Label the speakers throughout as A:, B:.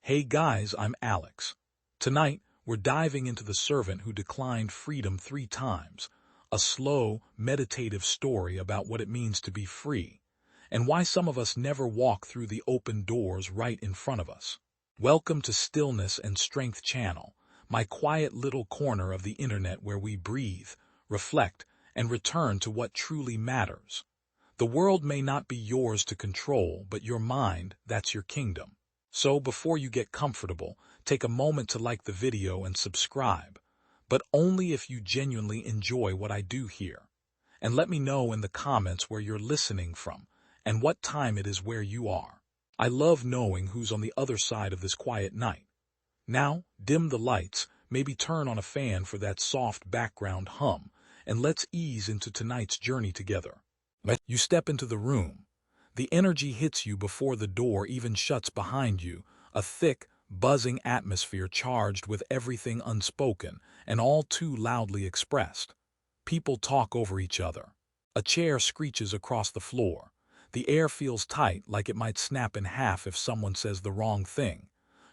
A: Hey guys, I'm Alex. Tonight, we're diving into the servant who declined freedom 3 times, a slow, meditative story about what it means to be free, and why some of us never walk through the open doors right in front of us. Welcome to Stillness and Strength Channel, my quiet little corner of the internet where we breathe, reflect, and return to what truly matters. The world may not be yours to control, but your mind, that's your kingdom. So before you get comfortable, take a moment to like the video and subscribe, but only if you genuinely enjoy what I do here. And let me know in the comments where you're listening from and what time it is where you are. I love knowing who's on the other side of this quiet night. Now, dim the lights, maybe turn on a fan for that soft background hum, and let's ease into tonight's journey together. You step into the room. The energy hits you before the door even shuts behind you, a thick, buzzing atmosphere charged with everything unspoken and all too loudly expressed. People talk over each other. A chair screeches across the floor. The air feels tight, like it might snap in half if someone says the wrong thing.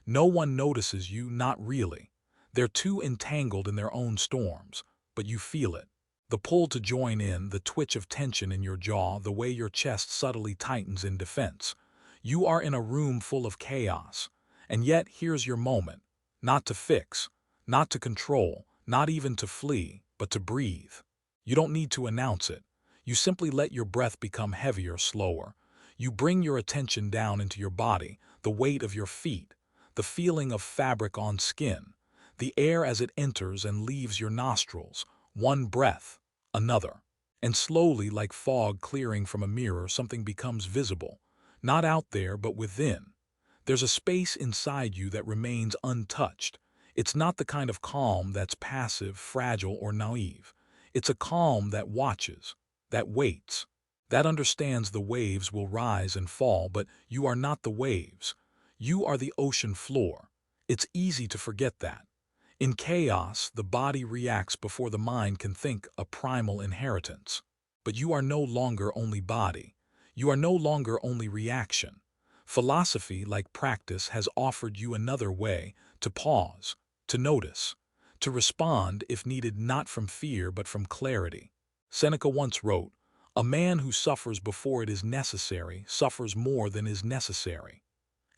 A: No one notices you, not really. They're too entangled in their own storms, but you feel it. The pull to join in, the twitch of tension in your jaw, the way your chest subtly tightens in defense. You are in a room full of chaos, and yet here's your moment. Not to fix, not to control, not even to flee, but to breathe. You don't need to announce it. You simply let your breath become heavier, slower. You bring your attention down into your body, the weight of your feet, the feeling of fabric on skin, the air as it enters and leaves your nostrils, one breath, another. And slowly, like fog clearing from a mirror, something becomes visible. Not out there, but within. There's a space inside you that remains untouched. It's not the kind of calm that's passive, fragile, or naive. It's a calm that watches, that waits, that understands the waves will rise and fall, but you are not the waves. You are the ocean floor. It's easy to forget that. In chaos, the body reacts before the mind can think, a primal inheritance. But you are no longer only body. You are no longer only reaction. Philosophy, like practice, has offered you another way to pause, to notice, to respond if needed, not from fear but from clarity. Seneca once wrote, "A man who suffers before it is necessary suffers more than is necessary."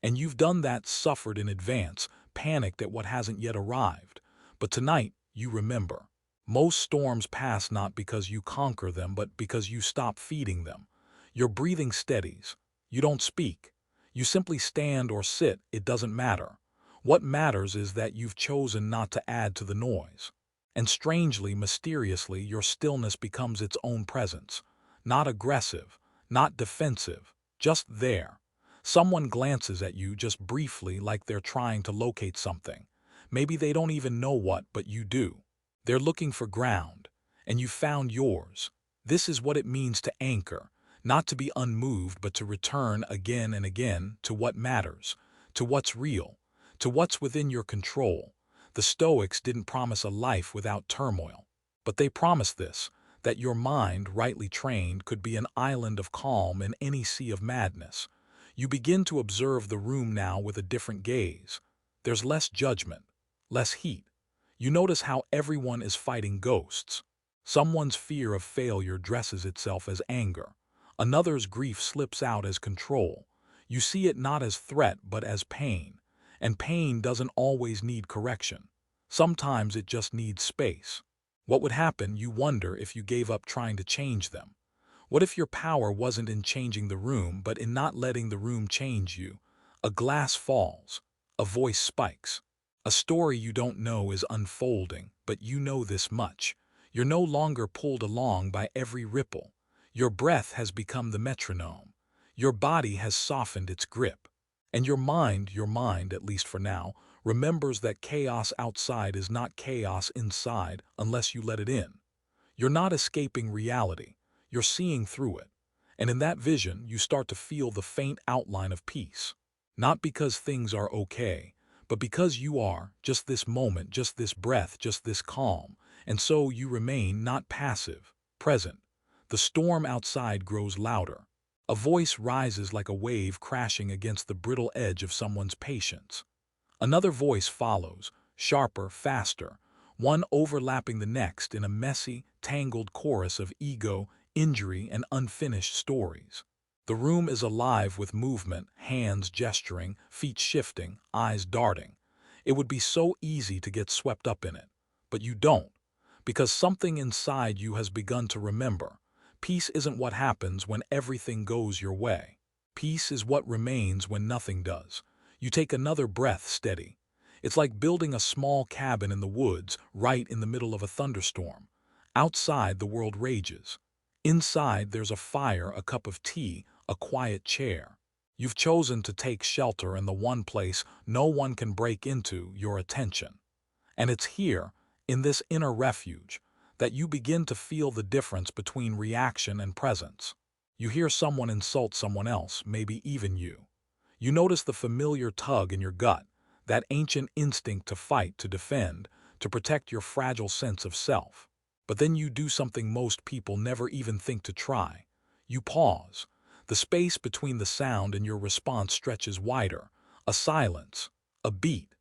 A: And you've done that, suffered in advance, panicked at what hasn't yet arrived. But tonight, you remember. Most storms pass not because you conquer them, but because you stop feeding them. Your breathing steadies. You don't speak. You simply stand or sit, it doesn't matter. What matters is that you've chosen not to add to the noise. And strangely, mysteriously, your stillness becomes its own presence. Not aggressive, not defensive, just there. Someone glances at you just briefly, like they're trying to locate something. Maybe they don't even know what, but you do. They're looking for ground, and you found yours. This is what it means to anchor, not to be unmoved, but to return again and again to what matters, to what's real, to what's within your control. The Stoics didn't promise a life without turmoil, but they promised this, that your mind, rightly trained, could be an island of calm in any sea of madness. You begin to observe the room now with a different gaze. There's less judgment, less heat. You notice how everyone is fighting ghosts. Someone's fear of failure dresses itself as anger. Another's grief slips out as control. You see it not as threat but as pain. And pain doesn't always need correction. Sometimes it just needs space. What would happen, you wonder, if you gave up trying to change them? What if your power wasn't in changing the room, but in not letting the room change you? A glass falls. A voice spikes. A story you don't know is unfolding, but you know this much. You're no longer pulled along by every ripple. Your breath has become the metronome. Your body has softened its grip. And your mind, at least for now, remembers that chaos outside is not chaos inside unless you let it in. You're not escaping reality. You're seeing through it. And in that vision, you start to feel the faint outline of peace. Not because things are okay, but because you are, just this moment, just this breath, just this calm. And so you remain, not passive, present. The storm outside grows louder. A voice rises like a wave crashing against the brittle edge of someone's patience. Another voice follows, sharper, faster, one overlapping the next in a messy, tangled chorus of ego, injury, and unfinished stories. The room is alive with movement, hands gesturing, feet shifting, eyes darting. It would be so easy to get swept up in it. But you don't, because something inside you has begun to remember. Peace isn't what happens when everything goes your way. Peace is what remains when nothing does. You take another breath steady. It's like building a small cabin in the woods right in the middle of a thunderstorm. Outside, the world rages. Inside, there's a fire, a cup of tea, a quiet chair. You've chosen to take shelter in the one place no one can break into, your attention. And it's here, in this inner refuge, that you begin to feel the difference between reaction and presence. You hear someone insult someone else, maybe even you. You notice the familiar tug in your gut, that ancient instinct to fight, to defend, to protect your fragile sense of self. But then you do something most people never even think to try. You pause. The space between the sound and your response stretches wider, a silence, a beat.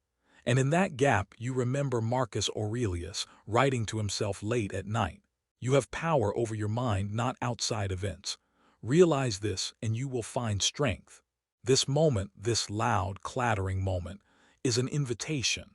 A: And in that gap, you remember Marcus Aurelius writing to himself late at night. You have power over your mind, not outside events. Realize this, and you will find strength. This moment, this loud, clattering moment, is an invitation.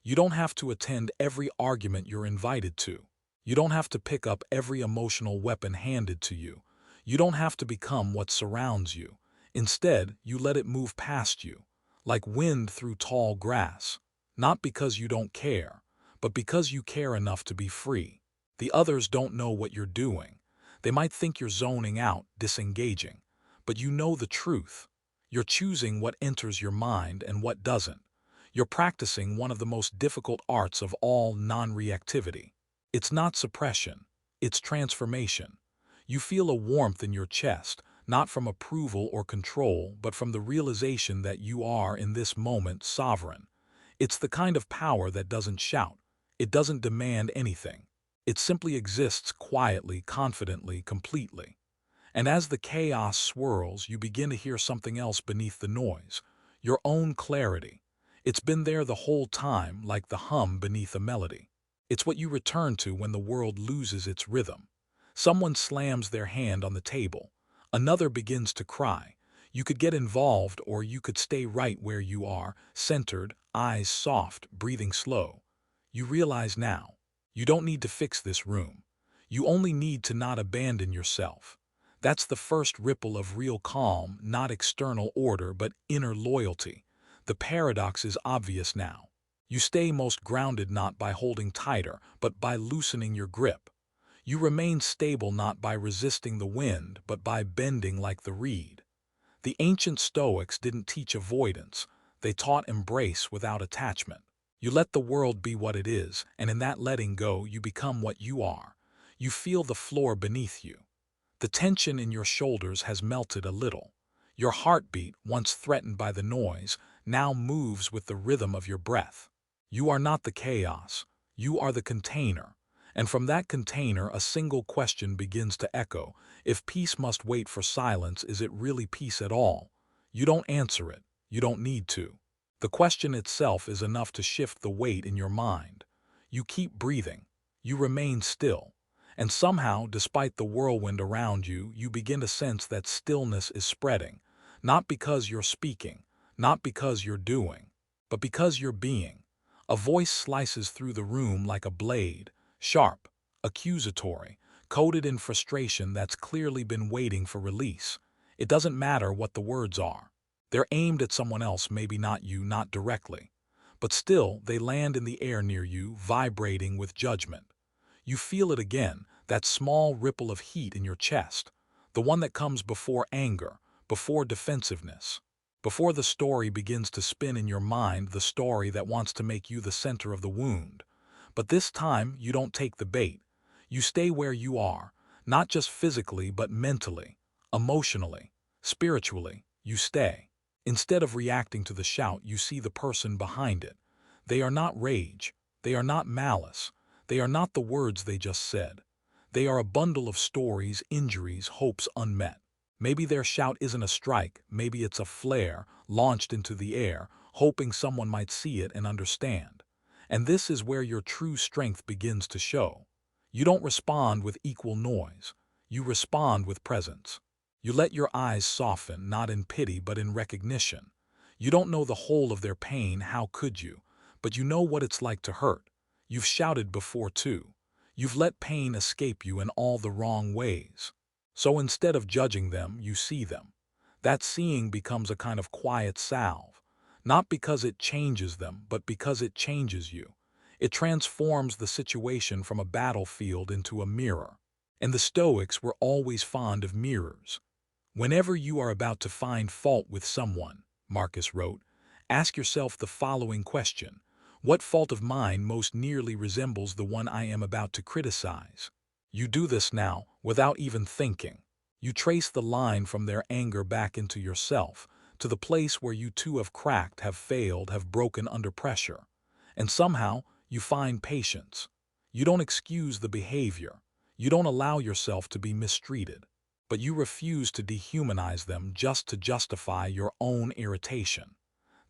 A: You don't have to attend every argument you're invited to. You don't have to pick up every emotional weapon handed to you. You don't have to become what surrounds you. Instead, you let it move past you, like wind through tall grass. Not because you don't care, but because you care enough to be free. The others don't know what you're doing. They might think you're zoning out, disengaging. But you know the truth. You're choosing what enters your mind and what doesn't. You're practicing one of the most difficult arts of all, non-reactivity. It's not suppression. It's transformation. You feel a warmth in your chest, not from approval or control, but from the realization that you are, in this moment, sovereign. It's the kind of power that doesn't shout. It doesn't demand anything. It simply exists quietly, confidently, completely. And as the chaos swirls, you begin to hear something else beneath the noise. Your own clarity. It's been there the whole time, like the hum beneath a melody. It's what you return to when the world loses its rhythm. Someone slams their hand on the table. Another begins to cry. You could get involved, or you could stay right where you are, centered, eyes soft, breathing slow. You realize now, you don't need to fix this room. You only need to not abandon yourself. That's the first ripple of real calm, not external order, but inner loyalty. The paradox is obvious now. You stay most grounded not by holding tighter, but by loosening your grip. You remain stable not by resisting the wind, but by bending like the reed. The ancient Stoics didn't teach avoidance. They taught embrace without attachment. You let the world be what it is, and in that letting go, you become what you are. You feel the floor beneath you. The tension in your shoulders has melted a little. Your heartbeat, once threatened by the noise, now moves with the rhythm of your breath. You are not the chaos. You are the container. And from that container, a single question begins to echo. If peace must wait for silence, is it really peace at all? You don't answer it. You don't need to. The question itself is enough to shift the weight in your mind. You keep breathing. You remain still. And somehow, despite the whirlwind around you, you begin to sense that stillness is spreading. Not because you're speaking, not because you're doing, but because you're being. A voice slices through the room like a blade, sharp, accusatory, coated in frustration that's clearly been waiting for release. It doesn't matter what the words are. They're aimed at someone else, maybe not you, not directly. But still, they land in the air near you, vibrating with judgment. You feel it again, that small ripple of heat in your chest, the one that comes before anger, before defensiveness. Before the story begins to spin in your mind, the story that wants to make you the center of the wound. But this time, you don't take the bait. You stay where you are, not just physically, but mentally, emotionally, spiritually. You stay. Instead of reacting to the shout, you see the person behind it. They are not rage. They are not malice. They are not the words they just said. They are a bundle of stories, injuries, hopes unmet. Maybe their shout isn't a strike, maybe it's a flare, launched into the air, hoping someone might see it and understand. And this is where your true strength begins to show. You don't respond with equal noise. You respond with presence. You let your eyes soften, not in pity but in recognition. You don't know the whole of their pain, how could you? But you know what it's like to hurt. You've shouted before too. You've let pain escape you in all the wrong ways. So instead of judging them, you see them. That seeing becomes a kind of quiet salve, not because it changes them, but because it changes you. It transforms the situation from a battlefield into a mirror. And the Stoics were always fond of mirrors. Whenever you are about to find fault with someone, Marcus wrote, ask yourself the following question: what fault of mine most nearly resembles the one I am about to criticize? You do this now, without even thinking. You trace the line from their anger back into yourself, to the place where you too have cracked, have failed, have broken under pressure. And somehow, you find patience. You don't excuse the behavior. You don't allow yourself to be mistreated. But you refuse to dehumanize them just to justify your own irritation.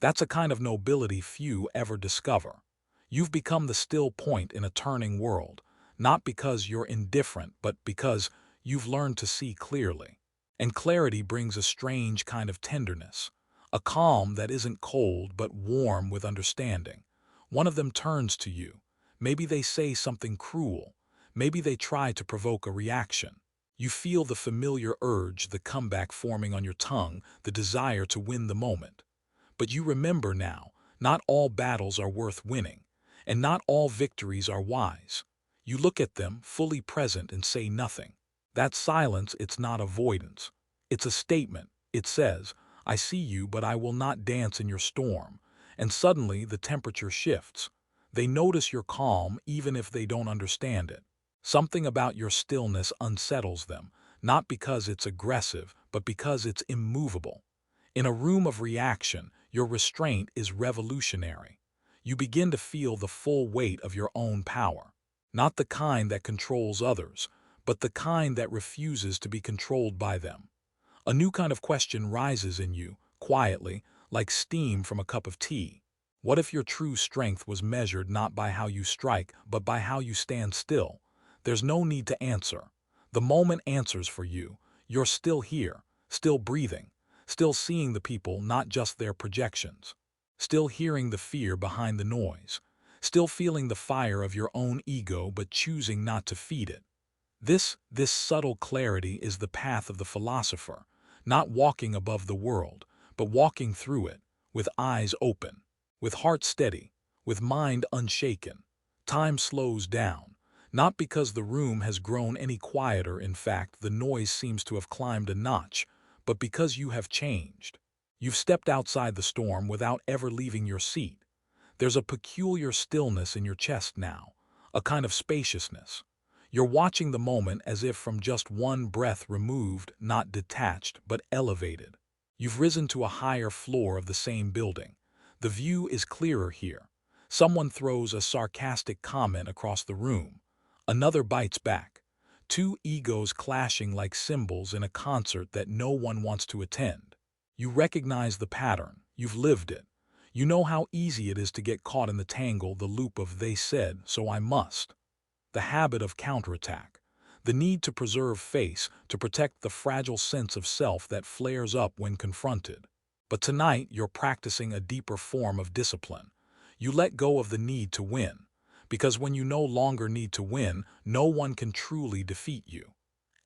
A: That's a kind of nobility few ever discover. You've become the still point in a turning world, not because you're indifferent, but because you've learned to see clearly. And clarity brings a strange kind of tenderness, a calm that isn't cold but warm with understanding. One of them turns to you. Maybe they say something cruel. Maybe they try to provoke a reaction. You feel the familiar urge, the comeback forming on your tongue, the desire to win the moment. But you remember now, not all battles are worth winning, and not all victories are wise. You look at them, fully present, and say nothing. That silence, it's not avoidance. It's a statement. It says, I see you, but I will not dance in your storm. And suddenly the temperature shifts. They notice your calm even if they don't understand it. Something about your stillness unsettles them, not because it's aggressive, but because it's immovable. In a room of reaction, your restraint is revolutionary. You begin to feel the full weight of your own power. Not the kind that controls others, but the kind that refuses to be controlled by them. A new kind of question rises in you, quietly, like steam from a cup of tea. What if your true strength was measured not by how you strike, but by how you stand still? There's no need to answer. The moment answers for you. You're still here, still breathing, still seeing the people, not just their projections, still hearing the fear behind the noise, still feeling the fire of your own ego but choosing not to feed it. This subtle clarity is the path of the philosopher, not walking above the world, but walking through it, with eyes open, with heart steady, with mind unshaken. Time slows down. Not because the room has grown any quieter, in fact, the noise seems to have climbed a notch, but because you have changed. You've stepped outside the storm without ever leaving your seat. There's a peculiar stillness in your chest now, a kind of spaciousness. You're watching the moment as if from just one breath removed, not detached, but elevated. You've risen to a higher floor of the same building. The view is clearer here. Someone throws a sarcastic comment across the room. Another bites back. Two egos clashing like cymbals in a concert that no one wants to attend. You recognize the pattern. You've lived it. You know how easy it is to get caught in the tangle, the loop of they said, so I must. The habit of counterattack. The need to preserve face, to protect the fragile sense of self that flares up when confronted. But tonight you're practicing a deeper form of discipline. You let go of the need to win. Because when you no longer need to win, no one can truly defeat you.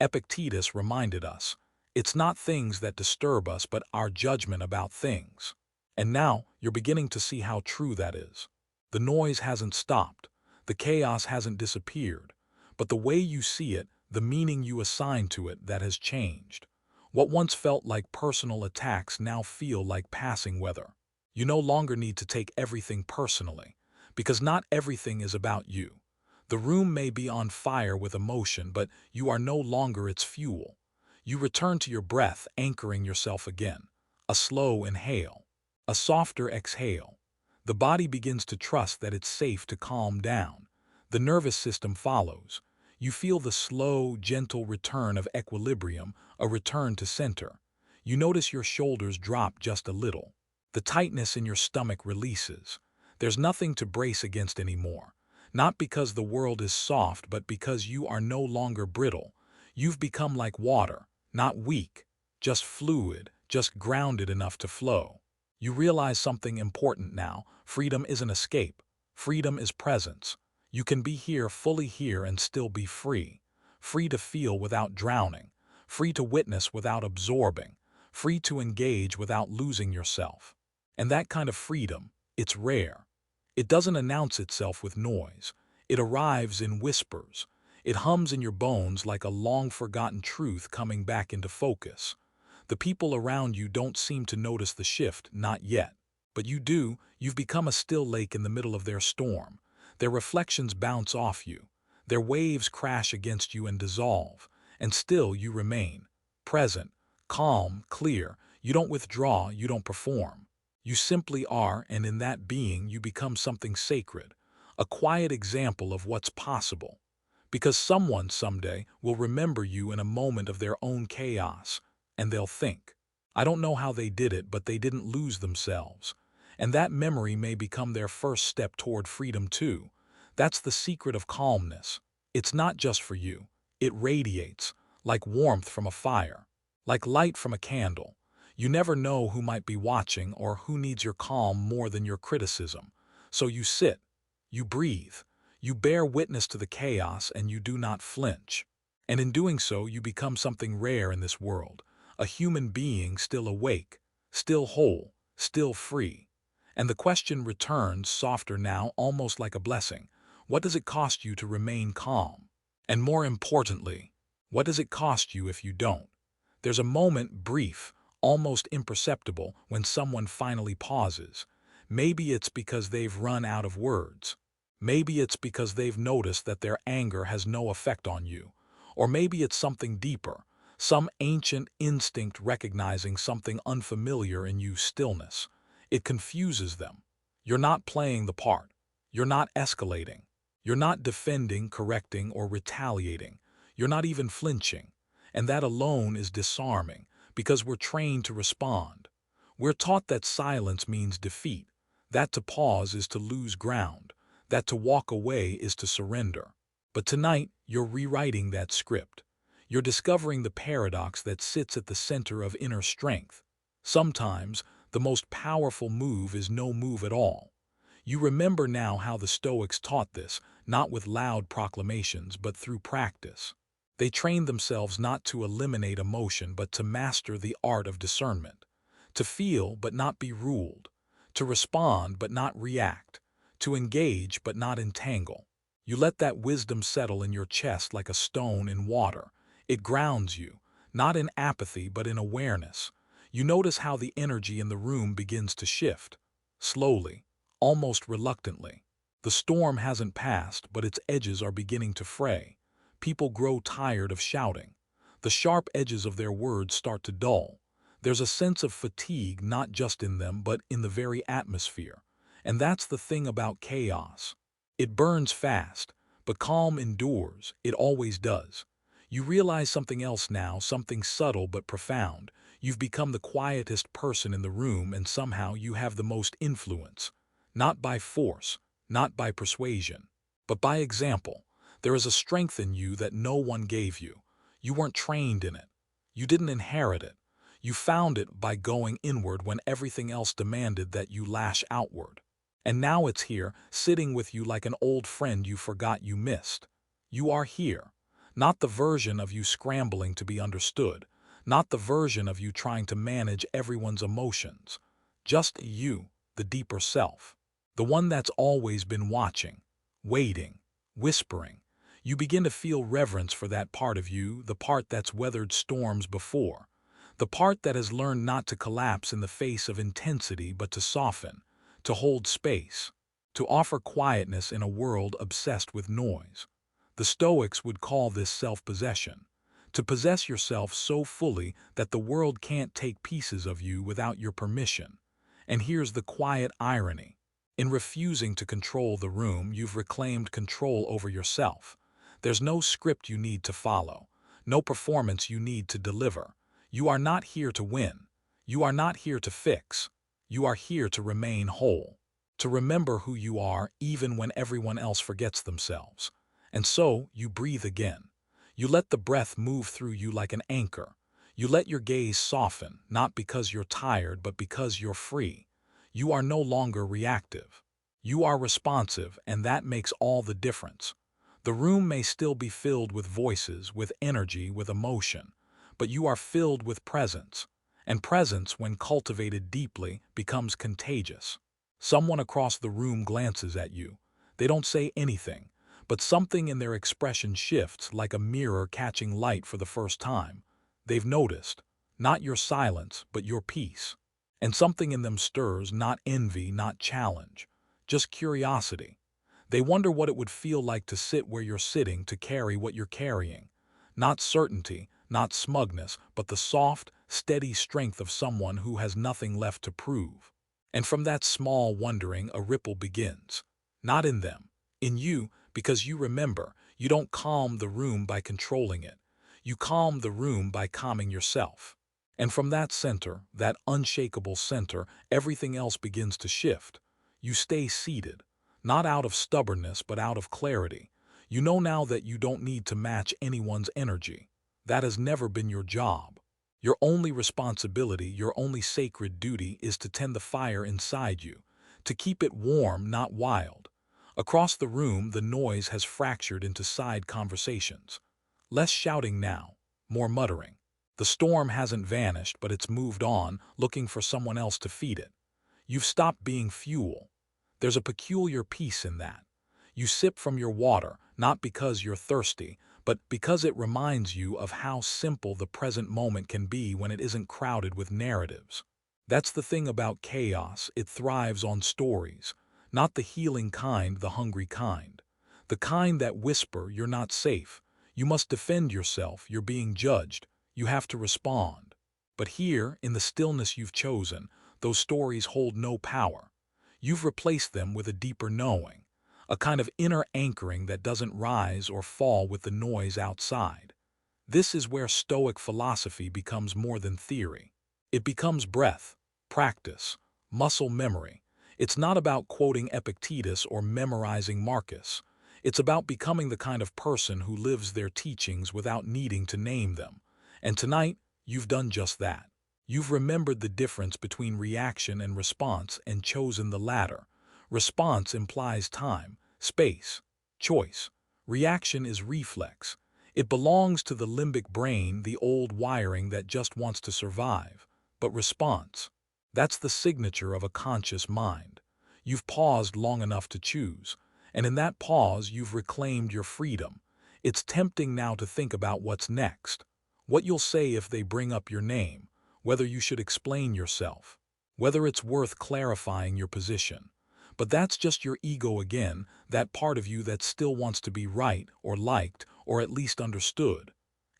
A: Epictetus reminded us, it's not things that disturb us but our judgment about things. And now you're beginning to see how true that is. The noise hasn't stopped, the chaos hasn't disappeared, but the way you see it, the meaning you assign to it, that has changed. What once felt like personal attacks now feel like passing weather. You no longer need to take everything personally. Because not everything is about you. The room may be on fire with emotion, but you are no longer its fuel. You return to your breath, anchoring yourself again. A slow inhale, a softer exhale. The body begins to trust that it's safe to calm down. The nervous system follows. You feel the slow, gentle return of equilibrium, a return to center. You notice your shoulders drop just a little. The tightness in your stomach releases. There's nothing to brace against anymore. Not because the world is soft, but because you are no longer brittle. You've become like water, not weak, just fluid, just grounded enough to flow. You realize something important now. Freedom isn't escape. Freedom is presence. You can be here, fully here, and still be free. Free to feel without drowning. Free to witness without absorbing. Free to engage without losing yourself. And that kind of freedom, it's rare. It doesn't announce itself with noise. It arrives in whispers. It hums in your bones like a long-forgotten truth coming back into focus. The people around you don't seem to notice the shift, not yet. But you do. You've become a still lake in the middle of their storm. Their reflections bounce off you. Their waves crash against you and dissolve. And still you remain. Present, calm, clear. You don't withdraw, you don't perform. You simply are, and in that being you become something sacred. A quiet example of what's possible. Because someone someday will remember you in a moment of their own chaos. And they'll think, I don't know how they did it, but they didn't lose themselves. And that memory may become their first step toward freedom too. That's the secret of calmness. It's not just for you. It radiates, like warmth from a fire, like light from a candle. You never know who might be watching or who needs your calm more than your criticism. So you sit, you breathe, you bear witness to the chaos, and you do not flinch. And in doing so, you become something rare in this world. A human being still awake, still whole, still free. And the question returns, softer now, almost like a blessing. What does it cost you to remain calm? And more importantly, what does it cost you if you don't? There's a moment, brief, almost imperceptible, when someone finally pauses. Maybe it's because they've run out of words. Maybe it's because they've noticed that their anger has no effect on you. Or maybe it's something deeper. Some ancient instinct recognizing something unfamiliar in you, stillness. It confuses them. You're not playing the part. You're not escalating. You're not defending, correcting, or retaliating. You're not even flinching. And that alone is disarming, because we're trained to respond. We're taught that silence means defeat, that to pause is to lose ground, that to walk away is to surrender. But tonight, you're rewriting that script. You're discovering the paradox that sits at the center of inner strength. Sometimes, the most powerful move is no move at all. You remember now how the Stoics taught this, not with loud proclamations, but through practice. They trained themselves not to eliminate emotion, but to master the art of discernment. To feel, but not be ruled. To respond, but not react. To engage, but not entangle. You let that wisdom settle in your chest like a stone in water. It grounds you, not in apathy, but in awareness. You notice how the energy in the room begins to shift. Slowly, almost reluctantly. The storm hasn't passed, but its edges are beginning to fray. People grow tired of shouting. The sharp edges of their words start to dull. There's a sense of fatigue not just in them, but in the very atmosphere. And that's the thing about chaos. It burns fast, but calm endures. It always does. You realize something else now, something subtle but profound. You've become the quietest person in the room, and somehow you have the most influence. Not by force, not by persuasion, but by example. There is a strength in you that no one gave you. You weren't trained in it. You didn't inherit it. You found it by going inward when everything else demanded that you lash outward. And now it's here, sitting with you like an old friend you forgot you missed. You are here. Not the version of you scrambling to be understood. Not the version of you trying to manage everyone's emotions. Just you, the deeper self. The one that's always been watching, waiting, whispering. You begin to feel reverence for that part of you, the part that's weathered storms before. The part that has learned not to collapse in the face of intensity, but to soften, to hold space, to offer quietness in a world obsessed with noise. The Stoics would call this self-possession. To possess yourself so fully that the world can't take pieces of you without your permission. And here's the quiet irony. In refusing to control the room, you've reclaimed control over yourself. There's no script you need to follow, no performance you need to deliver. You are not here to win. You are not here to fix. You are here to remain whole, to remember who you are even when everyone else forgets themselves. And so you breathe again. You let the breath move through you like an anchor. You let your gaze soften, not because you're tired, but because you're free. You are no longer reactive. You are responsive, and that makes all the difference. The room may still be filled with voices, with energy, with emotion, but you are filled with presence. And presence, when cultivated deeply, becomes contagious. Someone across the room glances at you. They don't say anything, but something in their expression shifts like a mirror catching light for the first time. They've noticed, not your silence, but your peace. And something in them stirs, not envy, not challenge, just curiosity. They wonder what it would feel like to sit where you're sitting, to carry what you're carrying. Not certainty, not smugness, but the soft, steady strength of someone who has nothing left to prove. And from that small wondering, a ripple begins. Not in them, in you, because you remember, you don't calm the room by controlling it. You calm the room by calming yourself. And from that center, that unshakable center, everything else begins to shift. You stay seated, not out of stubbornness, but out of clarity. You know now that you don't need to match anyone's energy. That has never been your job. Your only responsibility, your only sacred duty is to tend the fire inside you, to keep it warm, not wild. Across the room, the noise has fractured into side conversations. Less shouting now, more muttering. The storm hasn't vanished, but it's moved on, looking for someone else to feed it. You've stopped being fuel. There's a peculiar peace in that. You sip from your water, not because you're thirsty, but because it reminds you of how simple the present moment can be when it isn't crowded with narratives. That's the thing about chaos, it thrives on stories, not the healing kind, the hungry kind. The kind that whisper, you're not safe, you must defend yourself, you're being judged, you have to respond. But here, in the stillness you've chosen, those stories hold no power. You've replaced them with a deeper knowing, a kind of inner anchoring that doesn't rise or fall with the noise outside. This is where Stoic philosophy becomes more than theory. It becomes breath, practice, muscle memory. It's not about quoting Epictetus or memorizing Marcus. It's about becoming the kind of person who lives their teachings without needing to name them. And tonight, you've done just that. You've remembered the difference between reaction and response and chosen the latter. Response implies time, space, choice. Reaction is reflex. It belongs to the limbic brain, the old wiring that just wants to survive. But response, that's the signature of a conscious mind. You've paused long enough to choose, and in that pause you've reclaimed your freedom. It's tempting now to think about what's next, what you'll say if they bring up your name, whether you should explain yourself, whether it's worth clarifying your position. But that's just your ego again, that part of you that still wants to be right or liked or at least understood.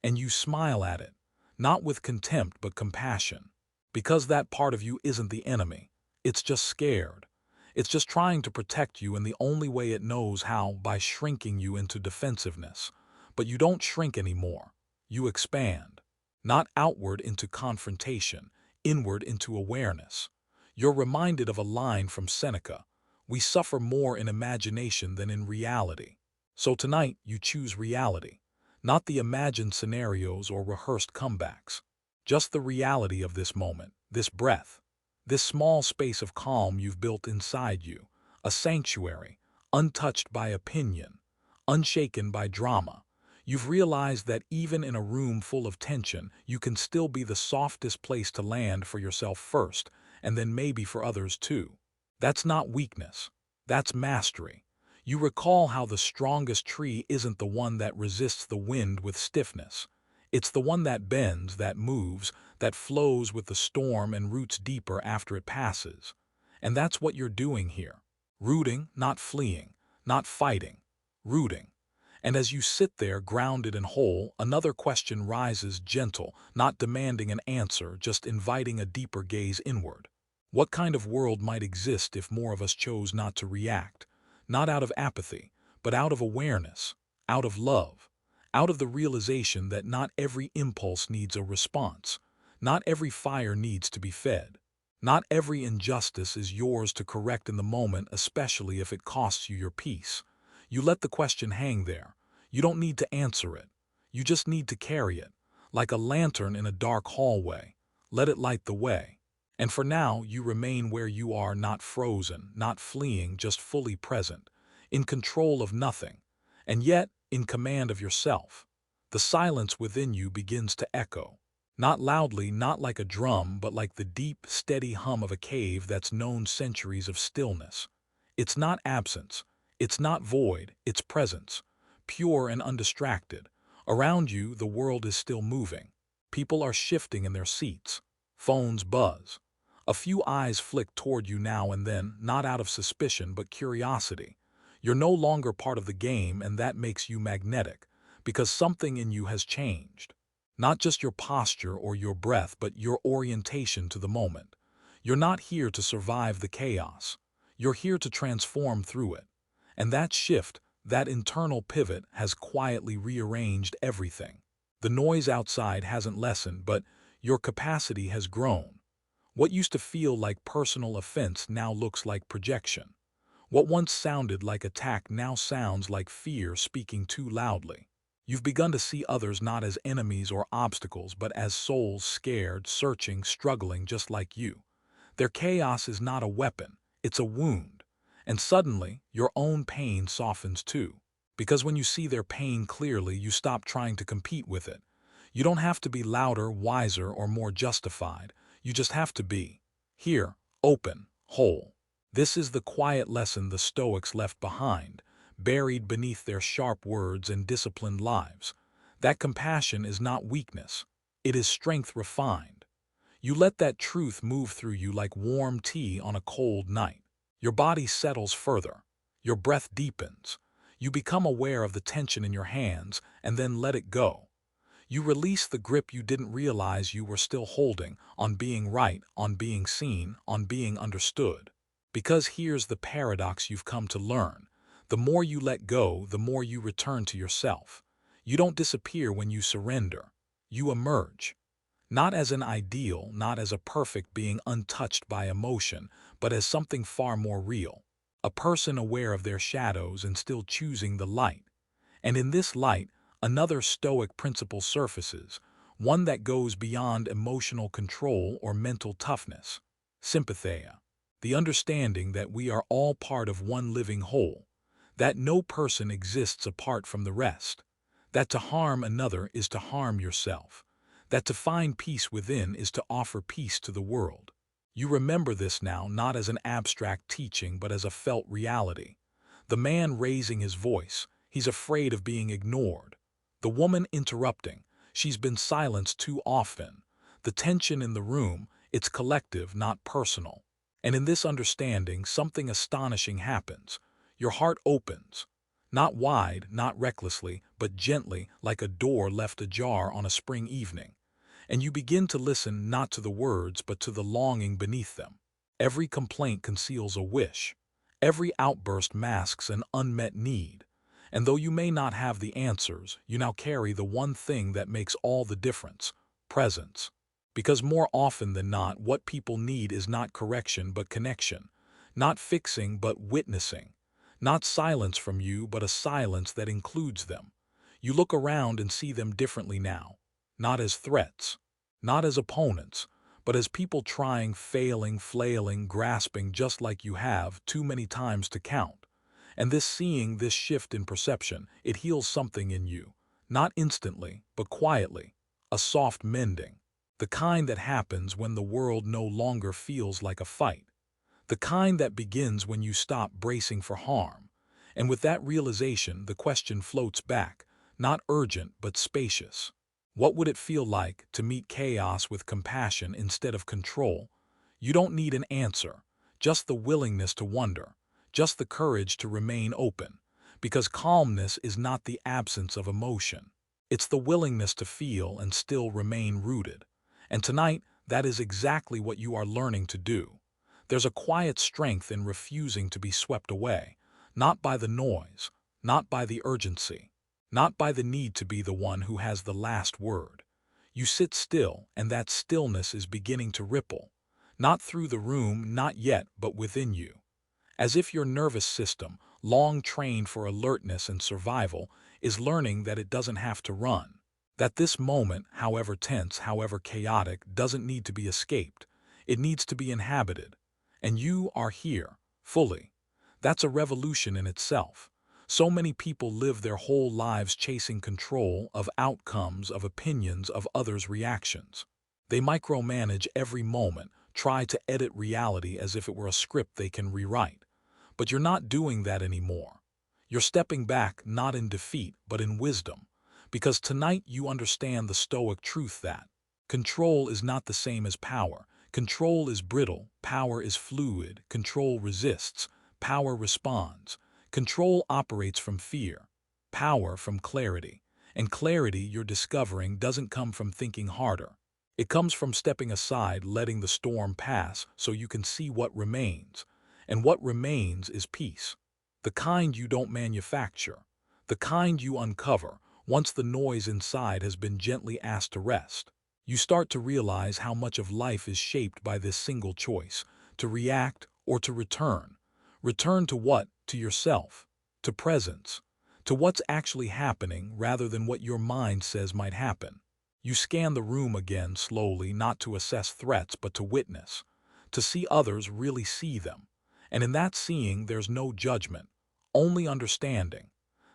A: And you smile at it, not with contempt but compassion. Because that part of you isn't the enemy. It's just scared. It's just trying to protect you in the only way it knows how, by shrinking you into defensiveness. But you don't shrink anymore. You expand. Not outward into confrontation, inward into awareness. You're reminded of a line from Seneca. We suffer more in imagination than in reality. So tonight you choose reality, not the imagined scenarios or rehearsed comebacks. Just the reality of this moment, this breath, this small space of calm you've built inside you, a sanctuary, untouched by opinion, unshaken by drama. You've realized that even in a room full of tension, you can still be the softest place to land for yourself first, and then maybe for others too. That's not weakness. That's mastery. You recall how the strongest tree isn't the one that resists the wind with stiffness. It's the one that bends, that moves, that flows with the storm and roots deeper after it passes. And that's what you're doing here. Rooting, not fleeing, not fighting. Rooting. And as you sit there grounded and whole, another question rises, gentle, not demanding an answer, just inviting a deeper gaze inward. What kind of world might exist if more of us chose not to react? Not out of apathy, but out of awareness, out of love, out of the realization that not every impulse needs a response, not every fire needs to be fed. Not every injustice is yours to correct in the moment, especially if it costs you your peace. You let the question hang there. You don't need to answer it. You just need to carry it, like a lantern in a dark hallway. Let it light the way. And for now, you remain where you are, not frozen, not fleeing, just fully present, in control of nothing, and yet in command of yourself. The silence within you begins to echo. Not loudly, not like a drum, but like the deep, steady hum of a cave that's known centuries of stillness. It's not absence. It's not void. It's presence. Pure and undistracted. Around you, the world is still moving. People are shifting in their seats. Phones buzz. A few eyes flick toward you now and then, not out of suspicion but curiosity. You're no longer part of the game, and that makes you magnetic, because something in you has changed. Not just your posture or your breath, but your orientation to the moment. You're not here to survive the chaos. You're here to transform through it. And that shift, that internal pivot, has quietly rearranged everything. The noise outside hasn't lessened, but your capacity has grown. What used to feel like personal offense now looks like projection. What once sounded like attack now sounds like fear speaking too loudly. You've begun to see others not as enemies or obstacles, but as souls scared, searching, struggling just like you. Their chaos is not a weapon, it's a wound. And suddenly, your own pain softens too. Because when you see their pain clearly, you stop trying to compete with it. You don't have to be louder, wiser, or more justified. You just have to be here, open, whole. This is the quiet lesson the Stoics left behind, buried beneath their sharp words and disciplined lives. That compassion is not weakness. It is strength refined. You let that truth move through you like warm tea on a cold night. Your body settles further. Your breath deepens. You become aware of the tension in your hands and then let it go. You release the grip you didn't realize you were still holding, on being right, on being seen, on being understood. Because here's the paradox you've come to learn. The more you let go, the more you return to yourself. You don't disappear when you surrender. You emerge. Not as an ideal, not as a perfect being untouched by emotion, but as something far more real. A person aware of their shadows and still choosing the light. And in this light, another Stoic principle surfaces, one that goes beyond emotional control or mental toughness. Sympatheia. The understanding that we are all part of one living whole, that no person exists apart from the rest, that to harm another is to harm yourself, that to find peace within is to offer peace to the world. You remember this now not as an abstract teaching but as a felt reality. The man raising his voice, he's afraid of being ignored. The woman interrupting, she's been silenced too often. The tension in the room, it's collective, not personal. And in this understanding, something astonishing happens. Your heart opens. Not wide, not recklessly, but gently, like a door left ajar on a spring evening. And you begin to listen not to the words, but to the longing beneath them. Every complaint conceals a wish. Every outburst masks an unmet need. And though you may not have the answers, you now carry the one thing that makes all the difference: presence. Because more often than not, what people need is not correction but connection, not fixing but witnessing, not silence from you but a silence that includes them. You look around and see them differently now, not as threats, not as opponents, but as people trying, failing, flailing, grasping just like you have, too many times to count. And this seeing, this shift in perception, it heals something in you, not instantly, but quietly, a soft mending. The kind that happens when the world no longer feels like a fight. The kind that begins when you stop bracing for harm. And with that realization, the question floats back, not urgent but spacious. What would it feel like to meet chaos with compassion instead of control? You don't need an answer, just the willingness to wonder, just the courage to remain open. Because calmness is not the absence of emotion. It's the willingness to feel and still remain rooted. And tonight, that is exactly what you are learning to do. There's a quiet strength in refusing to be swept away, not by the noise, not by the urgency, not by the need to be the one who has the last word. You sit still, and that stillness is beginning to ripple, Not through the room, not yet, but within you. As if your nervous system, long trained for alertness and survival, is learning that it doesn't have to run. That this moment, however tense, however chaotic, doesn't need to be escaped. It needs to be inhabited. And you are here, fully. That's a revolution in itself. So many people live their whole lives chasing control of outcomes, of opinions, of others' reactions. They micromanage every moment, try to edit reality as if it were a script they can rewrite. But you're not doing that anymore. You're stepping back not in defeat, but in wisdom. Because tonight you understand the Stoic truth that control is not the same as power. Control is brittle, power is fluid, control resists, power responds. Control operates from fear, power from clarity. And clarity, you're discovering, doesn't come from thinking harder. It comes from stepping aside, letting the storm pass so you can see what remains. And what remains is peace. The kind you don't manufacture. The kind you uncover once the noise inside has been gently asked to rest. You start to realize how much of life is shaped by this single choice, to react or to return. Return to what? To yourself, to presence, to what's actually happening rather than what your mind says might happen. You scan the room again slowly, not to assess threats but to witness, to see others really see them. And in that seeing there's no judgment, only understanding.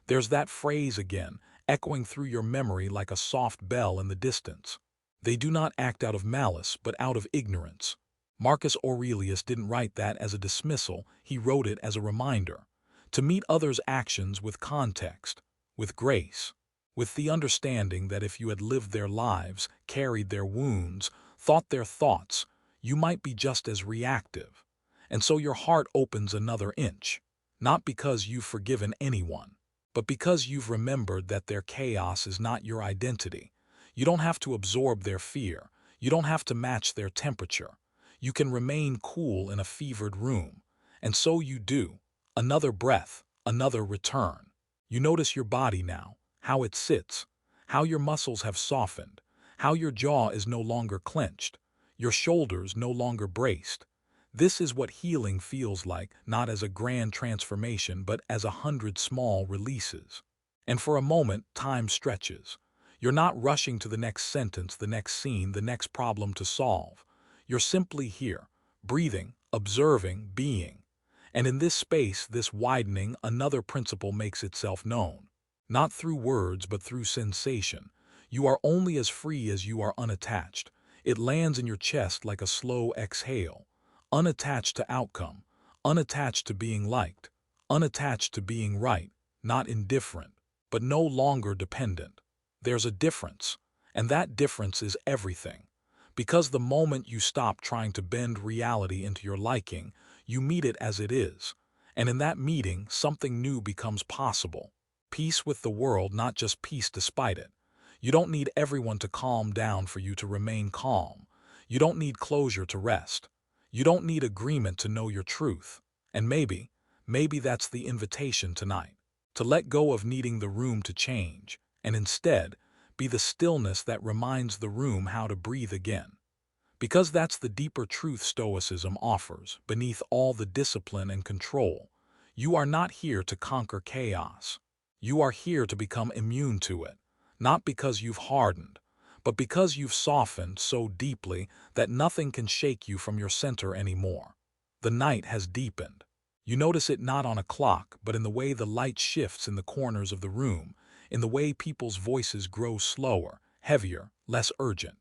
A: There's that phrase again, echoing through your memory like a soft bell in the distance. They do not act out of malice, but out of ignorance. Marcus Aurelius didn't write that as a dismissal, he wrote it as a reminder. To meet others' actions with context, with grace, with the understanding that if you had lived their lives, carried their wounds, thought their thoughts, you might be just as reactive. And so your heart opens another inch, not because you've forgiven anyone, but because you've remembered that their chaos is not your identity. You don't have to absorb their fear. You don't have to match their temperature. You can remain cool in a fevered room. And so you do. Another breath, another return. You notice your body now, how it sits, how your muscles have softened, how your jaw is no longer clenched, your shoulders no longer braced. This is what healing feels like, not as a grand transformation, but as 100 small releases. And for a moment, time stretches. You're not rushing to the next sentence, the next scene, the next problem to solve. You're simply here, breathing, observing, being. And in this space, this widening, another principle makes itself known. Not through words, but through sensation. You are only as free as you are unattached. It lands in your chest like a slow exhale. Unattached to outcome, unattached to being liked, unattached to being right, not indifferent, but no longer dependent. There's a difference, and that difference is everything. Because the moment you stop trying to bend reality into your liking, you meet it as it is. And in that meeting, something new becomes possible. Peace with the world, not just peace despite it. You don't need everyone to calm down for you to remain calm. You don't need closure to rest. You don't need agreement to know your truth. And maybe that's the invitation tonight. To let go of needing the room to change, and instead, be the stillness that reminds the room how to breathe again. Because that's the deeper truth Stoicism offers, beneath all the discipline and control. You are not here to conquer chaos. You are here to become immune to it, not because you've hardened, but because you've softened so deeply that nothing can shake you from your center anymore. The night has deepened. You notice it not on a clock, but in the way the light shifts in the corners of the room, in the way people's voices grow slower, heavier, less urgent.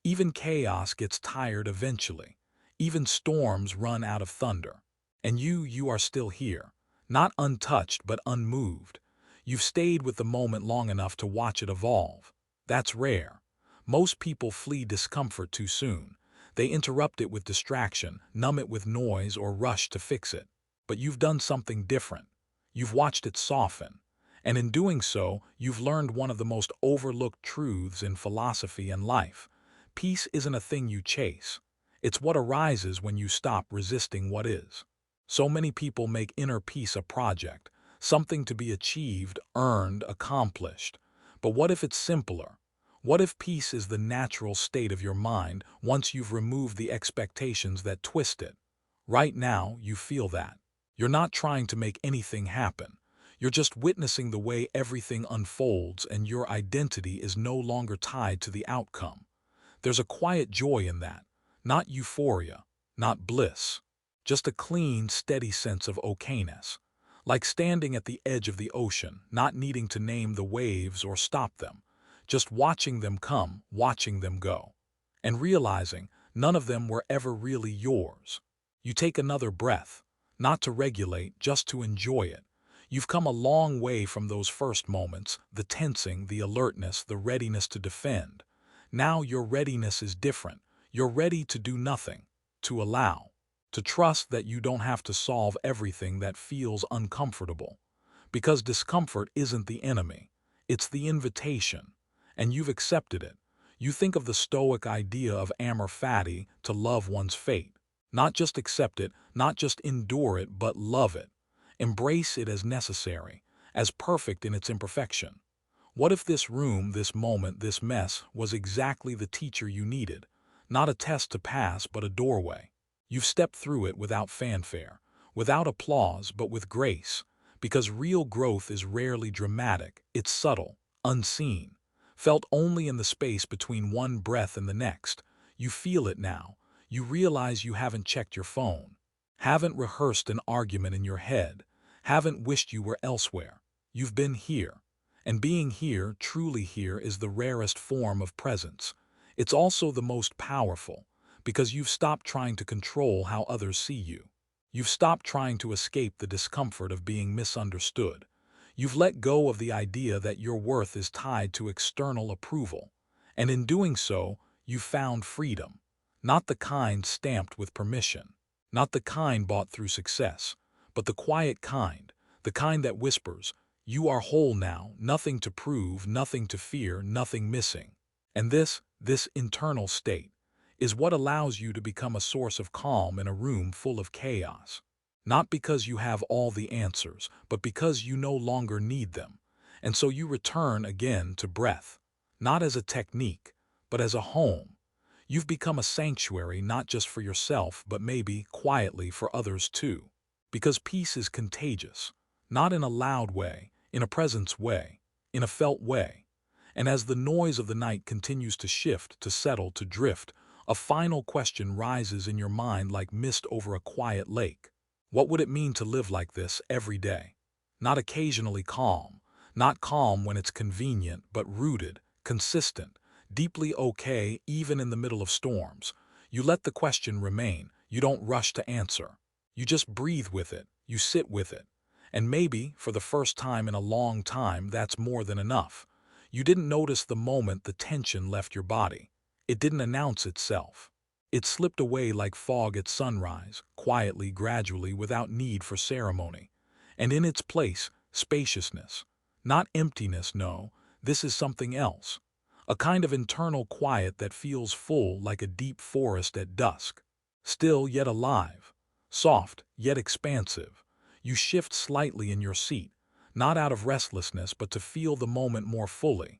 A: Even chaos gets tired eventually. Even storms run out of thunder. And you are still here, not untouched but unmoved. You've stayed with the moment long enough to watch it evolve. That's rare. Most people flee discomfort too soon. They interrupt it with distraction, numb it with noise, or rush to fix it. But you've done something different. You've watched it soften. And in doing so, you've learned one of the most overlooked truths in philosophy and life. Peace isn't a thing you chase. It's what arises when you stop resisting what is. So many people make inner peace a project, something to be achieved, earned, accomplished. But what if it's simpler? What if peace is the natural state of your mind once you've removed the expectations that twist it? Right now, you feel that. You're not trying to make anything happen. You're just witnessing the way everything unfolds, and your identity is no longer tied to the outcome. There's a quiet joy in that. Not euphoria, not bliss. Just a clean, steady sense of okayness. Like standing at the edge of the ocean, not needing to name the waves or stop them. Just watching them come, watching them go. And realizing none of them were ever really yours. You take another breath, not to regulate, just to enjoy it. You've come a long way from those first moments, the tensing, the alertness, the readiness to defend. Now your readiness is different. You're ready to do nothing, to allow, to trust that you don't have to solve everything that feels uncomfortable. Because discomfort isn't the enemy, it's the invitation. And you've accepted it. You think of the Stoic idea of amor fati, to love one's fate. Not just accept it, not just endure it, but love it. Embrace it as necessary, as perfect in its imperfection. What if this room, this moment, this mess was exactly the teacher you needed? Not a test to pass, but a doorway. You've stepped through it without fanfare, without applause, but with grace. Because real growth is rarely dramatic, it's subtle, unseen, felt only in the space between one breath and the next. You feel it now. You realize you haven't checked your phone, haven't rehearsed an argument in your head, haven't wished you were elsewhere. You've been here. And being here, truly here, is the rarest form of presence. It's also the most powerful, because you've stopped trying to control how others see you. You've stopped trying to escape the discomfort of being misunderstood. You've let go of the idea that your worth is tied to external approval. And in doing so, you've found freedom. Not the kind stamped with permission, not the kind bought through success, but the quiet kind, the kind that whispers, "You are whole now, nothing to prove, nothing to fear, nothing missing." And this internal state, is what allows you to become a source of calm in a room full of chaos. Not because you have all the answers, but because you no longer need them. And so you return again to breath, not as a technique, but as a home. You've become a sanctuary not just for yourself, but maybe, quietly, for others too. Because peace is contagious, not in a loud way, in a presence way, in a felt way. And as the noise of the night continues to shift, to settle, to drift, a final question rises in your mind like mist over a quiet lake. What would it mean to live like this every day? Not occasionally calm, not calm when it's convenient, but rooted, consistent, deeply okay even in the middle of storms. You let the question remain, you don't rush to answer. You just breathe with it, you sit with it. And maybe, for the first time in a long time, that's more than enough. You didn't notice the moment the tension left your body. It didn't announce itself. It slipped away like fog at sunrise, quietly, gradually, without need for ceremony. And in its place, spaciousness. Not emptiness, no, this is something else. A kind of internal quiet that feels full, like a deep forest at dusk. Still yet alive. Soft yet expansive. You shift slightly in your seat, not out of restlessness, but to feel the moment more fully.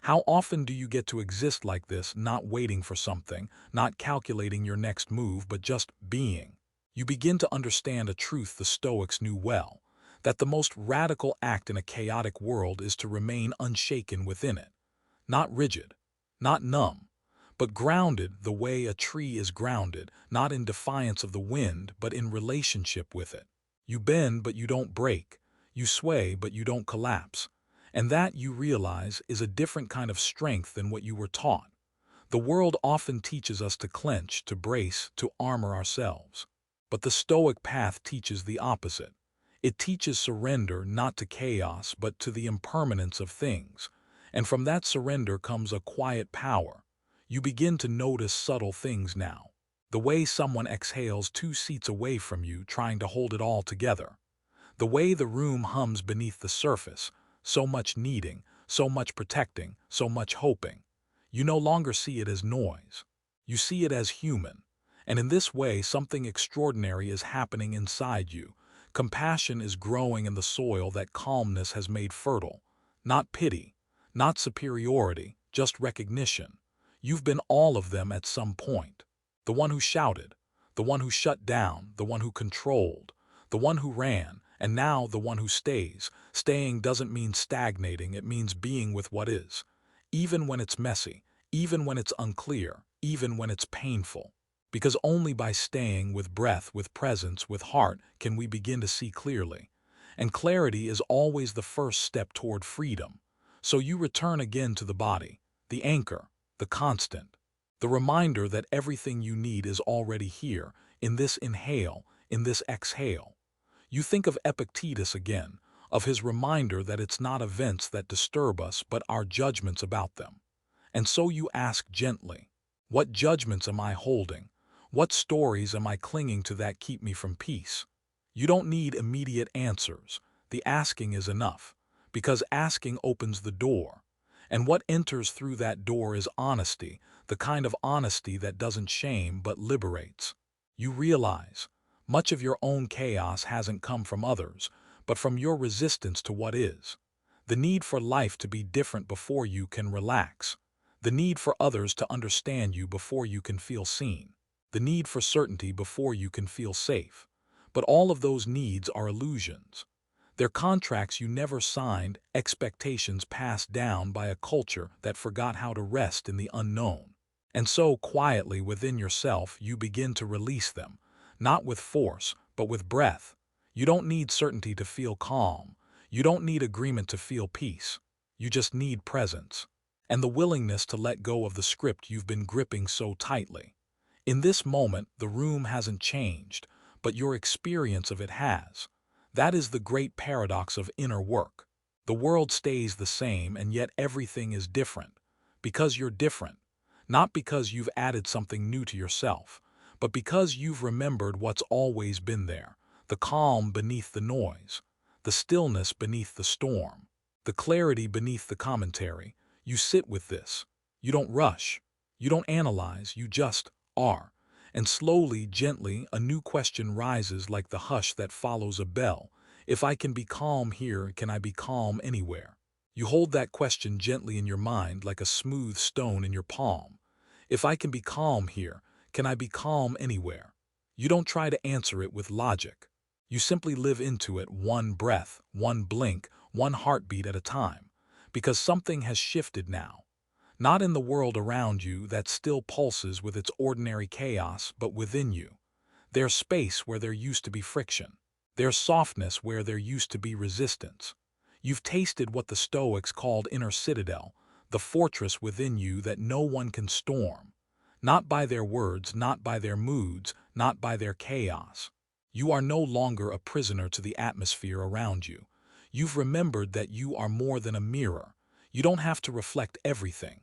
A: How often do you get to exist like this, not waiting for something, not calculating your next move, but just being? You begin to understand a truth the Stoics knew well, that the most radical act in a chaotic world is to remain unshaken within it. Not rigid, not numb, but grounded the way a tree is grounded, not in defiance of the wind, but in relationship with it. You bend, but you don't break. You sway, but you don't collapse. And that, you realize, is a different kind of strength than what you were taught. The world often teaches us to clench, to brace, to armor ourselves. But the Stoic path teaches the opposite. It teaches surrender not to chaos, but to the impermanence of things. And from that surrender comes a quiet power. You begin to notice subtle things now. The way someone exhales 2 seats away from you, trying to hold it all together. The way the room hums beneath the surface, so much needing, so much protecting, so much hoping. You no longer see it as noise. You see it as human. And in this way, something extraordinary is happening inside you. Compassion is growing in the soil that calmness has made fertile. Not pity, not superiority, just recognition. You've been all of them at some point. The one who shouted, the one who shut down, the one who controlled, the one who ran, and now the one who stays. Staying doesn't mean stagnating, it means being with what is. Even when it's messy, even when it's unclear, even when it's painful. Because only by staying with breath, with presence, with heart, can we begin to see clearly. And clarity is always the first step toward freedom. So you return again to the body, the anchor, the constant, the reminder that everything you need is already here, in this inhale, in this exhale. You think of Epictetus again, of his reminder that it's not events that disturb us but our judgments about them. And so you ask gently, what judgments am I holding? What stories am I clinging to that keep me from peace? You don't need immediate answers. The asking is enough, because asking opens the door. And what enters through that door is honesty, the kind of honesty that doesn't shame but liberates. You realize, much of your own chaos hasn't come from others, but from your resistance to what is. The need for life to be different before you can relax. The need for others to understand you before you can feel seen. The need for certainty before you can feel safe. But all of those needs are illusions. They're contracts you never signed, expectations passed down by a culture that forgot how to rest in the unknown. And so, quietly within yourself, you begin to release them, not with force, but with breath. You don't need certainty to feel calm. You don't need agreement to feel peace. You just need presence. And the willingness to let go of the script you've been gripping so tightly. In this moment, the room hasn't changed, but your experience of it has. That is the great paradox of inner work. The world stays the same, and yet everything is different. Because you're different. Not because you've added something new to yourself, but because you've remembered what's always been there. The calm beneath the noise. The stillness beneath the storm. The clarity beneath the commentary. You sit with this. You don't rush. You don't analyze. You just are. And slowly, gently, a new question rises like the hush that follows a bell. If I can be calm here, can I be calm anywhere? You hold that question gently in your mind like a smooth stone in your palm. If I can be calm here, can I be calm anywhere? You don't try to answer it with logic. You simply live into it, one breath, one blink, one heartbeat at a time. Because something has shifted now. Not in the world around you that still pulses with its ordinary chaos, but within you. There's space where there used to be friction. There's softness where there used to be resistance. You've tasted what the Stoics called inner citadel, the fortress within you that no one can storm. Not by their words, not by their moods, not by their chaos. You are no longer a prisoner to the atmosphere around you. You've remembered that you are more than a mirror. You don't have to reflect everything.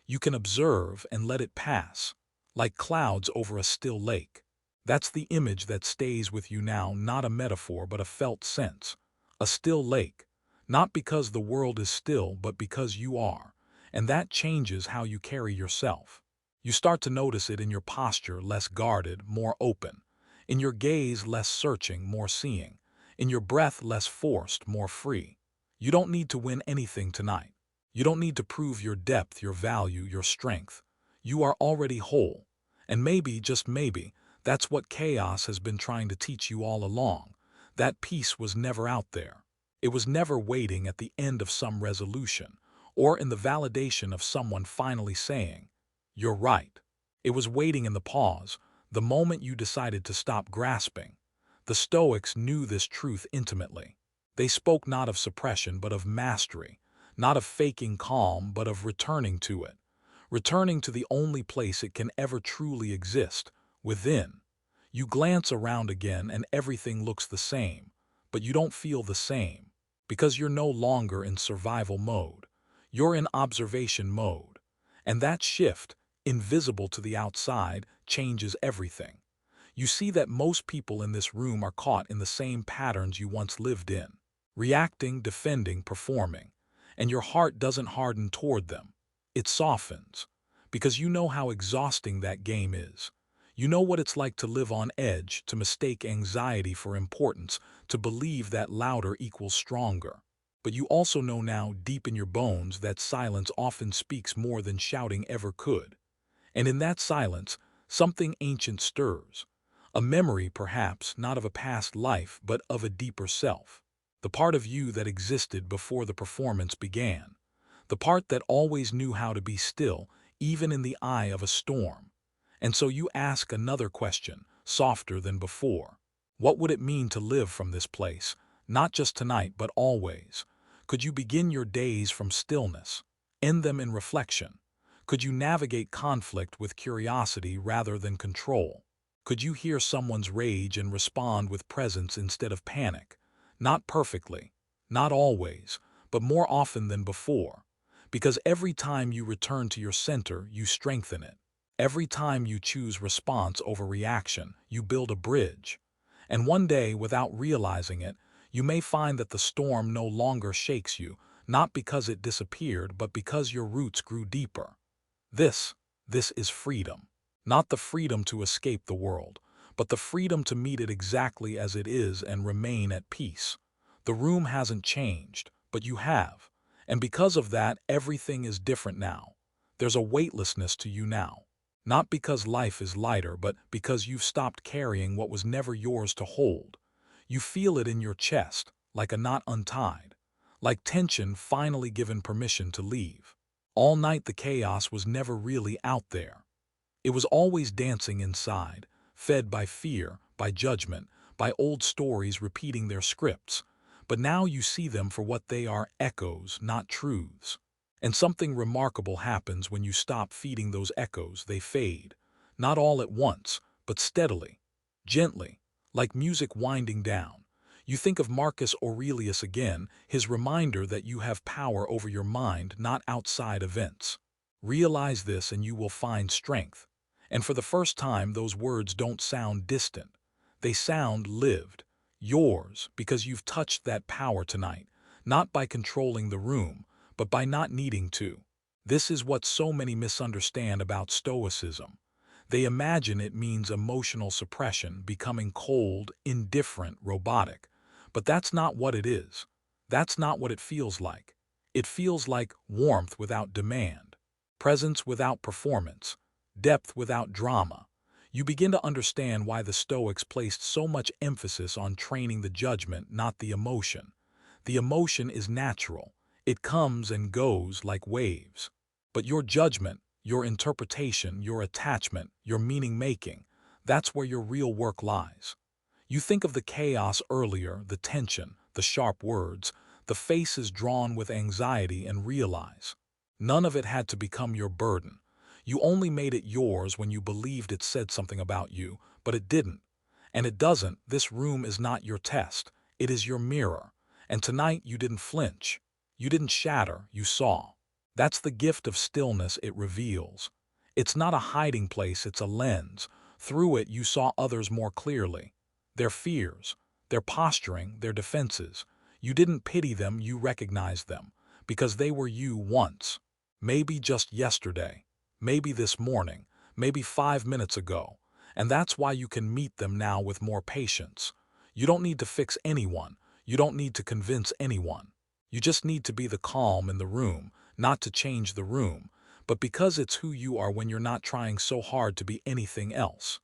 A: You can observe and let it pass, like clouds over a still lake. That's the image that stays with you now, not a metaphor but a felt sense. A still lake, not because the world is still, but because you are. And that changes how you carry yourself. You start to notice it in your posture, less guarded, more open. In your gaze, less searching, more seeing. In your breath, less forced, more free. You don't need to win anything tonight. You don't need to prove your depth, your value, your strength. You are already whole. And maybe, just maybe, that's what chaos has been trying to teach you all along. That peace was never out there. It was never waiting at the end of some resolution, or in the validation of someone finally saying, "You're right." It was waiting in the pause, the moment you decided to stop grasping. The Stoics knew this truth intimately. They spoke not of suppression but of mastery, not of faking calm but of returning to it. Returning to the only place it can ever truly exist, within. You glance around again and everything looks the same, but you don't feel the same, because you're no longer in survival mode. You're in observation mode. And that shift, invisible to the outside, changes everything. You see that most people in this room are caught in the same patterns you once lived in. Reacting, defending, performing. And your heart doesn't harden toward them. It softens. Because you know how exhausting that game is. You know what it's like to live on edge, to mistake anxiety for importance, to believe that louder equals stronger. But you also know now deep in your bones that silence often speaks more than shouting ever could. And in that silence, something ancient stirs. A memory, perhaps, not of a past life, but of a deeper self. The part of you that existed before the performance began. The part that always knew how to be still, even in the eye of a storm. And so you ask another question, softer than before. What would it mean to live from this place, not just tonight, but always? Could you begin your days from stillness, end them in reflection? Could you navigate conflict with curiosity rather than control? Could you hear someone's rage and respond with presence instead of panic? Not perfectly, not always, but more often than before. Because every time you return to your center, you strengthen it. Every time you choose response over reaction, you build a bridge. And one day, without realizing it, you may find that the storm no longer shakes you, not because it disappeared, but because your roots grew deeper. This, this is freedom. Not the freedom to escape the world, but the freedom to meet it exactly as it is and remain at peace. The room hasn't changed, but you have. And because of that, everything is different now. There's a weightlessness to you now. Not because life is lighter, but because you've stopped carrying what was never yours to hold. You feel it in your chest, like a knot untied, like tension finally given permission to leave. All night the chaos was never really out there. It was always dancing inside, fed by fear, by judgment, by old stories repeating their scripts. But now you see them for what they are, echoes, not truths. And something remarkable happens when you stop feeding those echoes. They fade, not all at once, but steadily, gently, like music winding down. You think of Marcus Aurelius again, his reminder that you have power over your mind, not outside events. Realize this and you will find strength. And for the first time, those words don't sound distant. They sound lived. Yours, because you've touched that power tonight, not by controlling the room, but by not needing to. This is what so many misunderstand about Stoicism. They imagine it means emotional suppression, becoming cold, indifferent, robotic. But that's not what it is. That's not what it feels like. It feels like warmth without demand, presence without performance, depth without drama. You begin to understand why the Stoics placed so much emphasis on training the judgment, not the emotion. The emotion is natural. It comes and goes like waves. But your judgment, your interpretation, your attachment, your meaning-making, that's where your real work lies. You think of the chaos earlier, the tension, the sharp words, the faces drawn with anxiety, and realize none of it had to become your burden. You only made it yours when you believed it said something about you, but it didn't. And it doesn't. This room is not your test. It is your mirror. And tonight you didn't flinch. You didn't shatter. You saw. That's the gift of stillness it reveals. It's not a hiding place, it's a lens. Through it you saw others more clearly. Their fears, their posturing, their defenses. You didn't pity them, you recognized them. Because they were you once. Maybe just yesterday. Maybe this morning, maybe 5 minutes ago, and that's why you can meet them now with more patience. You don't need to fix anyone. You don't need to convince anyone. You just need to be the calm in the room, not to change the room, but because it's who you are when you're not trying so hard to be anything else.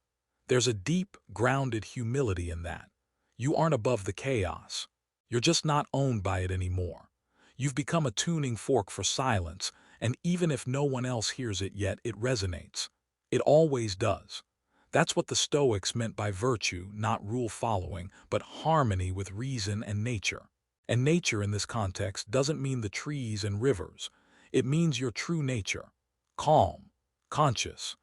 A: There's a deep, grounded humility in that. You aren't above the chaos. You're just not owned by it anymore. You've become a tuning fork for silence, and even if no one else hears it yet, it resonates. It always does. That's what the Stoics meant by virtue, not rule-following, but harmony with reason and nature. And nature in this context doesn't mean the trees and rivers. It means your true nature. Calm, conscious,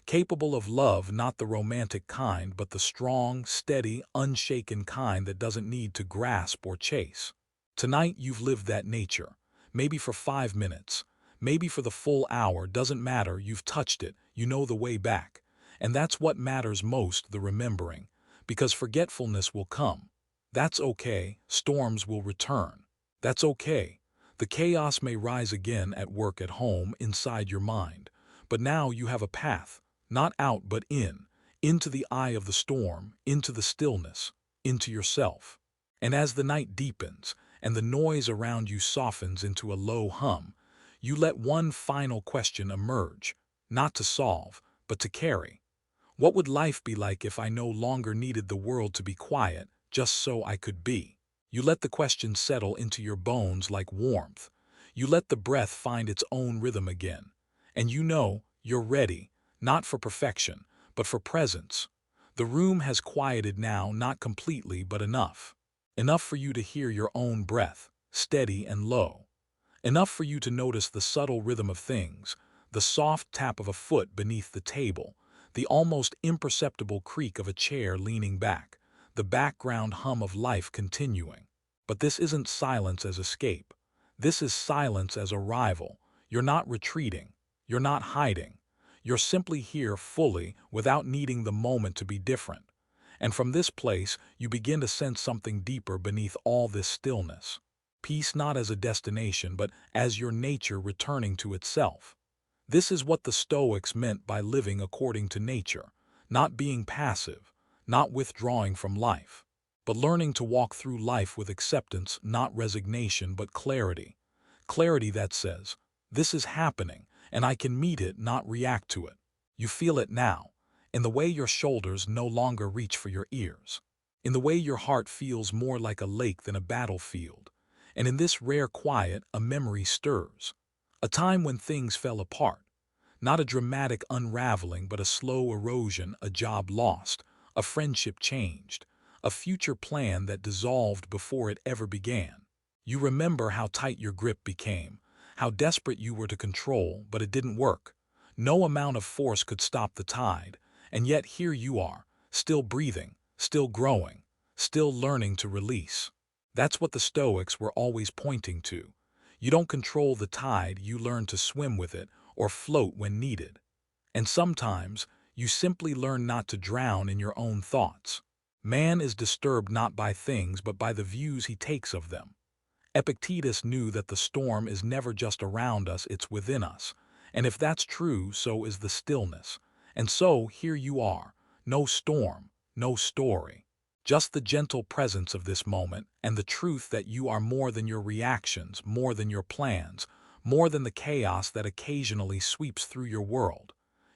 A: capable of love, not the romantic kind, but the strong, steady, unshaken kind that doesn't need to grasp or chase. Tonight you've lived that nature, maybe for 5 minutes, maybe for the full hour, doesn't matter, you've touched it, you know the way back. And that's what matters most, the remembering, because forgetfulness will come. That's okay, storms will return. That's okay. The chaos may rise again at work, at home, inside your mind. But now you have a path, not out but in, into the eye of the storm, into the stillness, into yourself. And as the night deepens, and the noise around you softens into a low hum, you let one final question emerge, not to solve, but to carry. What would life be like if I no longer needed the world to be quiet, just so I could be? You let the question settle into your bones like warmth. You let the breath find its own rhythm again. And you know you're ready, not for perfection, but for presence. The room has quieted now, not completely, but enough. Enough for you to hear your own breath, steady and low. Enough for you to notice the subtle rhythm of things, the soft tap of a foot beneath the table, the almost imperceptible creak of a chair leaning back, the background hum of life continuing. But this isn't silence as escape. This is silence as arrival. You're not retreating. You're not hiding. You're simply here fully without needing the moment to be different. And from this place, you begin to sense something deeper beneath all this stillness. Peace not as a destination, but as your nature returning to itself. This is what the Stoics meant by living according to nature, not being passive, not withdrawing from life, but learning to walk through life with acceptance, not resignation, but clarity. Clarity that says, this is happening, and I can meet it, not react to it. You feel it now, in the way your shoulders no longer reach for your ears, in the way your heart feels more like a lake than a battlefield. And in this rare quiet, a memory stirs. A time when things fell apart. Not a dramatic unraveling, but a slow erosion, a job lost, a friendship changed, a future plan that dissolved before it ever began. You remember how tight your grip became, how desperate you were to control, but it didn't work. No amount of force could stop the tide, and yet here you are, still breathing, still growing, still learning to release. That's what the Stoics were always pointing to. You don't control the tide, you learn to swim with it or float when needed. And sometimes, you simply learn not to drown in your own thoughts. Man is disturbed not by things but by the views he takes of them. Epictetus knew that the storm is never just around us, it's within us. And if that's true, so is the stillness. And so, here you are, no storm, no story. Just the gentle presence of this moment and the truth that you are more than your reactions, more than your plans, more than the chaos that occasionally sweeps through your world.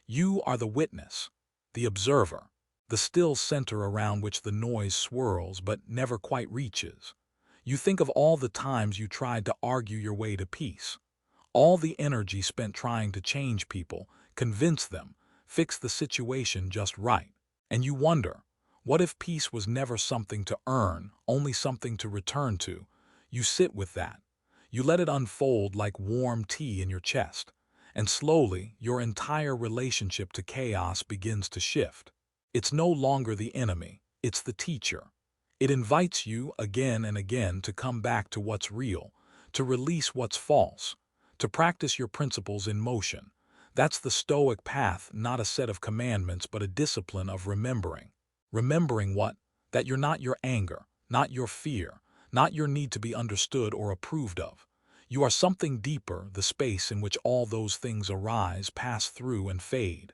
A: You are the witness, the observer, the still center around which the noise swirls but never quite reaches. You think of all the times you tried to argue your way to peace, all the energy spent trying to change people, convince them, fix the situation just right, and you wonder, what if peace was never something to earn, only something to return to? You sit with that. You let it unfold like warm tea in your chest, and slowly your entire relationship to chaos begins to shift. It's no longer the enemy, it's the teacher. It invites you again and again to come back to what's real, to release what's false, to practice your principles in motion. That's the Stoic path, not a set of commandments, but a discipline of remembering. Remembering what? That you're not your anger, not your fear, not your need to be understood or approved of. You are something deeper, the space in which all those things arise, pass through, and fade.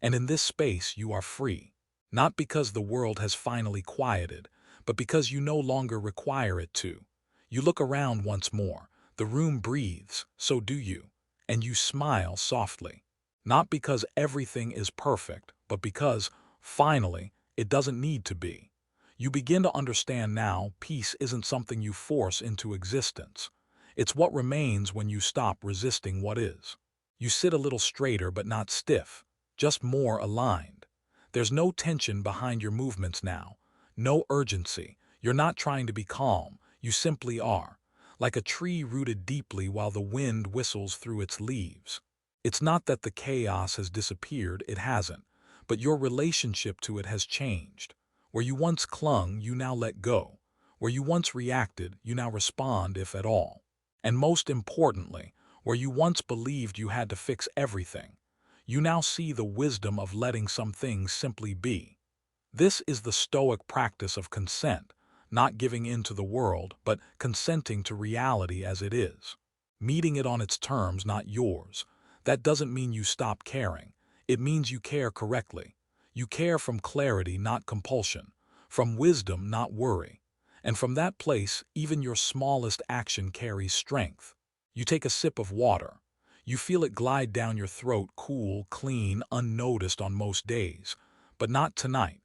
A: And in this space you are free. Not because the world has finally quieted, but because you no longer require it to. You look around once more. The room breathes, so do you. And you smile softly. Not because everything is perfect, but because, finally, it doesn't need to be. You begin to understand now peace isn't something you force into existence. It's what remains when you stop resisting what is. You sit a little straighter but not stiff, just more aligned. There's no tension behind your movements now, no urgency. You're not trying to be calm, you simply are, like a tree rooted deeply while the wind whistles through its leaves. It's not that the chaos has disappeared, it hasn't. But your relationship to it has changed. Where you once clung, you now let go. Where you once reacted, you now respond, if at all. And most importantly, where you once believed you had to fix everything, you now see the wisdom of letting some things simply be. This is the Stoic practice of consent, not giving in to the world, but consenting to reality as it is. Meeting it on its terms, not yours. That doesn't mean you stop caring. It means you care correctly. You care from clarity, not compulsion. From wisdom, not worry. And from that place, even your smallest action carries strength. You take a sip of water. You feel it glide down your throat, cool, clean, unnoticed on most days. But not tonight.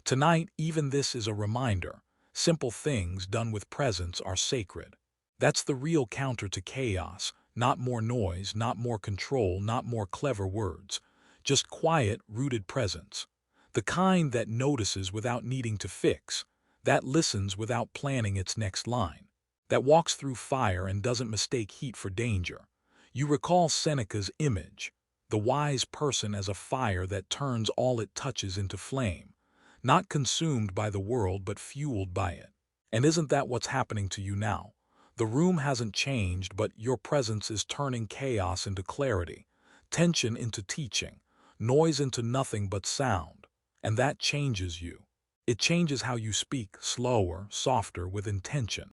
A: Tonight, even this is a reminder. Simple things done with presence are sacred. That's the real counter to chaos. Not more noise, not more control, not more clever words. Just quiet, rooted presence. The kind that notices without needing to fix. That listens without planning its next line. That walks through fire and doesn't mistake heat for danger. You recall Seneca's image, the wise person as a fire that turns all it touches into flame, not consumed by the world but fueled by it. And isn't that what's happening to you now? The room hasn't changed, but your presence is turning chaos into clarity, tension into teaching, noise into nothing but sound. And that changes you. It changes how you speak, slower, softer, with intention.